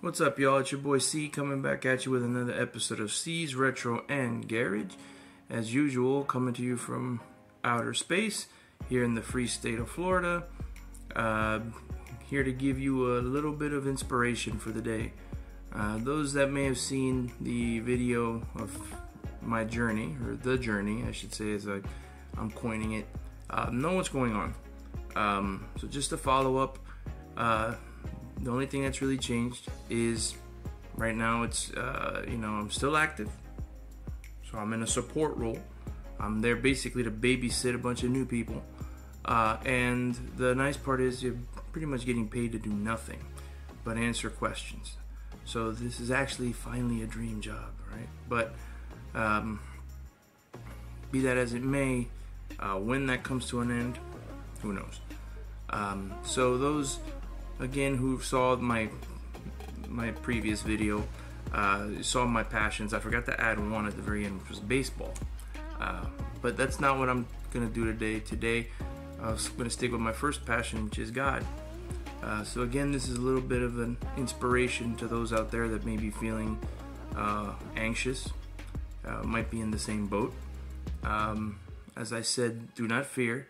What's up, y'all? It's your boy C coming back at you with another episode of C's Retro and Garage. As usual, coming to you from outer space here in the free state of Florida. Here to give you a little bit of inspiration for the day. Those that may have seen the video of my journey, or the journey, I should say, as I'm coining it, know what's going on. So just to follow up, the only thing that's really changed is right now it's, I'm still active. So I'm in a support role. I'm there basically to babysit a bunch of new people. And the nice part is you're pretty much getting paid to do nothing but answer questions. So this is actually finally a dream job, right? But be that as it may, when that comes to an end, who knows? So those, again, who saw my previous video, saw my passions. I forgot to add one at the very end, which was baseball. But that's not what I'm going to do today. Today, I'm going to stick with my first passion, which is God. So again, this is a little bit of an inspiration to those out there that may be feeling anxious, might be in the same boat. As I said, do not fear.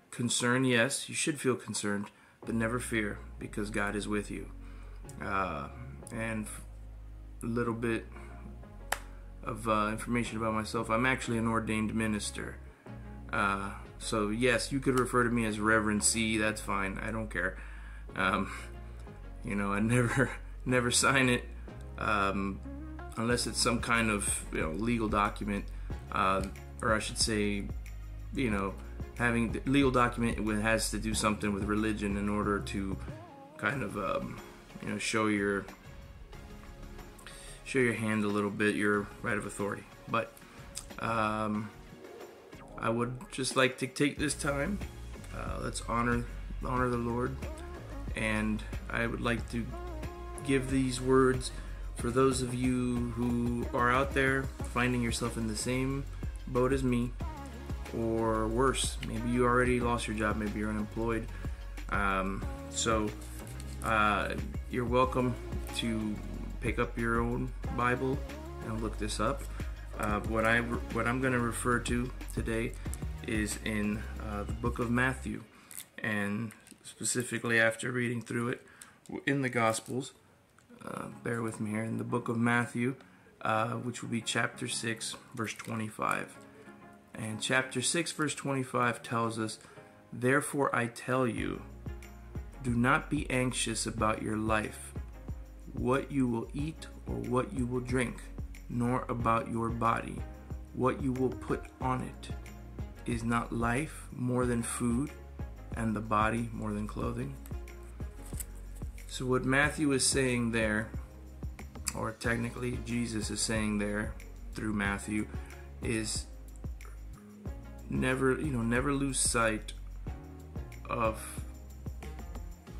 Concern, yes, you should feel concerned, but never fear, because God is with you. And a little bit of information about myself. I'm actually an ordained minister. So yes, you could refer to me as Reverend Ce. That's fine. I don't care. I never sign it unless it's some kind of legal document, or I should say, having the legal document has to do something with religion in order to kind of show your hand a little bit, your right of authority. But I would just like to take this time, let's honor the Lord, and I would like to give these words for those of you who are out there finding yourself in the same boat as me, or worse. Maybe you already lost your job, maybe you're unemployed. So you're welcome to pick up your own Bible and look this up. What I'm going to refer to today is in the book of Matthew, and specifically after reading through it in the Gospels. Bear with me here. In the book of Matthew, which will be chapter 6, verse 25. And chapter 6, verse 25 tells us, "Therefore I tell you, do not be anxious about your life, what you will eat or what you will drink, nor about your body, what you will put on it. Is not life more than food, and the body more than clothing?" So what Matthew is saying there, or technically Jesus is saying there through Matthew, is never lose sight of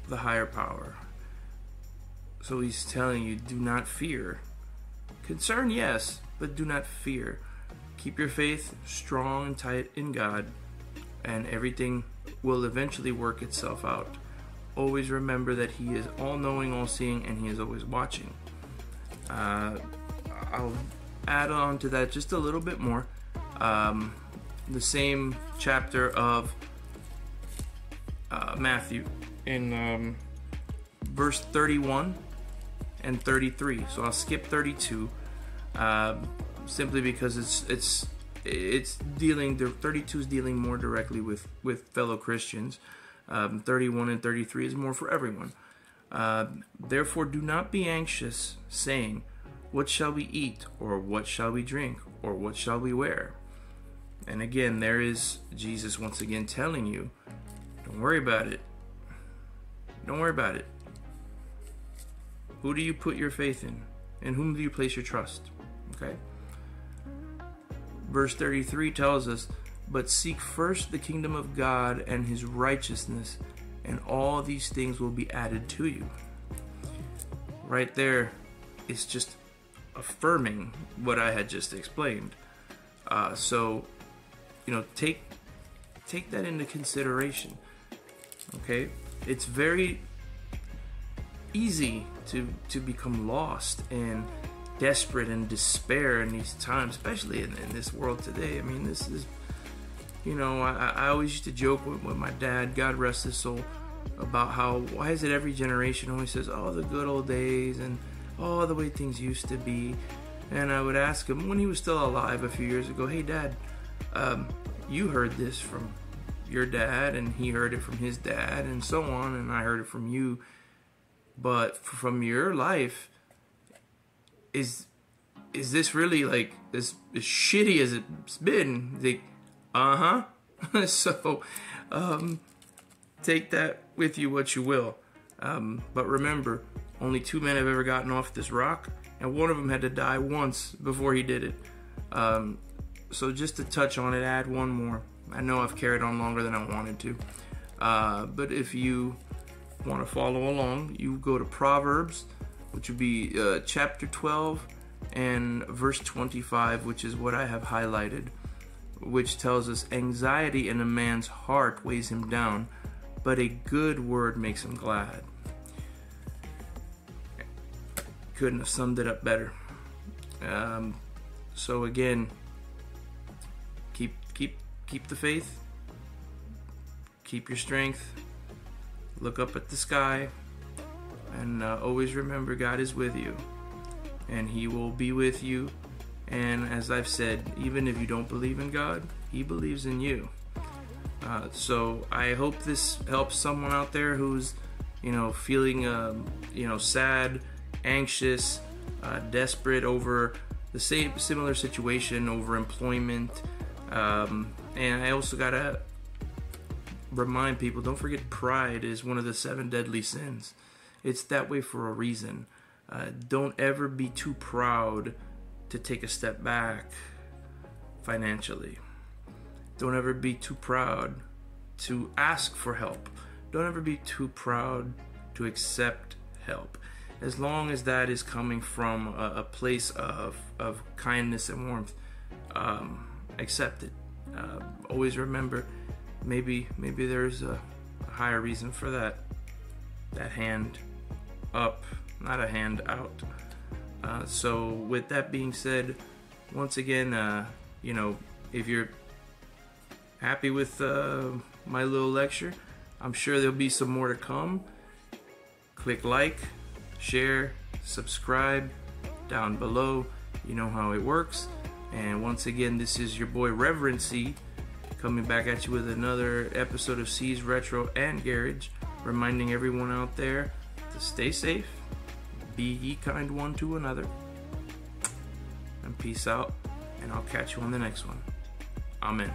the higher power. So he's telling you, do not fear. Concern, yes, but do not fear. Keep your faith strong and tight in God, and everything will eventually work itself out. Always remember that He is all-knowing, all-seeing, and He is always watching. I'll add on to that just a little bit more. The same chapter of Matthew, in verse 31 and 33. So I'll skip 32, simply because it's dealing. 32 is dealing more directly with fellow Christians. 31 and 33 is more for everyone. "Therefore do not be anxious, saying, what shall we eat, or what shall we drink, or what shall we wear?" And again, there is Jesus once again telling you, don't worry about it. Don't worry about it. Who do you put your faith in? In whom do you place your trust? Okay. Verse 33 tells us, but seek first the kingdom of God and his righteousness, and all these things will be added to you. Right there is just affirming what I had just explained. So, you know, take that into consideration. Okay, it's very easy to become lost and desperate and despair in these times, especially in this world today. I mean, this is, you know, I always used to joke with my dad, God rest his soul, about how, why is it every generation always says, oh, the good old days and oh, the way things used to be. And I would ask him when he was still alive a few years ago, hey Dad, you heard this from your dad, and he heard it from his dad, and so on, and I heard it from you, but from your life, is this really like as shitty as it's been? Like, so take that with you what you will, but remember, only 2 men have ever gotten off this rock, and one of them had to die once before he did it. So just to touch on it, add one more. I know I've carried on longer than I wanted to, but if you want to follow along, you go to Proverbs, which would be chapter 12 and verse 25, which is what I have highlighted, which tells us, anxiety in a man's heart weighs him down, but a good word makes him glad. Couldn't have summed it up better. So again, keep the faith, keep your strength, look up at the sky, and always remember God is with you, and he will be with you. And as I've said, even if you don't believe in God, he believes in you. So I hope this helps someone out there who's, you know, feeling sad, anxious, desperate over the similar situation, over employment. And I also gotta remind people, don't forget, pride is one of the 7 deadly sins. It's that way for a reason. Don't ever be too proud to take a step back financially. Don't ever be too proud to ask for help. Don't ever be too proud to accept help. As long as that is coming from a place of kindness and warmth, accept it. Always remember, maybe there's a higher reason for that hand up, not a hand out. So with that being said, once again, you know, if you're happy with my little lecture, I'm sure there'll be some more to come. Click like, share, subscribe down below. You know how it works. And once again, this is your boy Reverend Ce, coming back at you with another episode of Ce's Retro and Garage, reminding everyone out there to stay safe, be ye kind one to another, and peace out, and I'll catch you on the next one. Amen.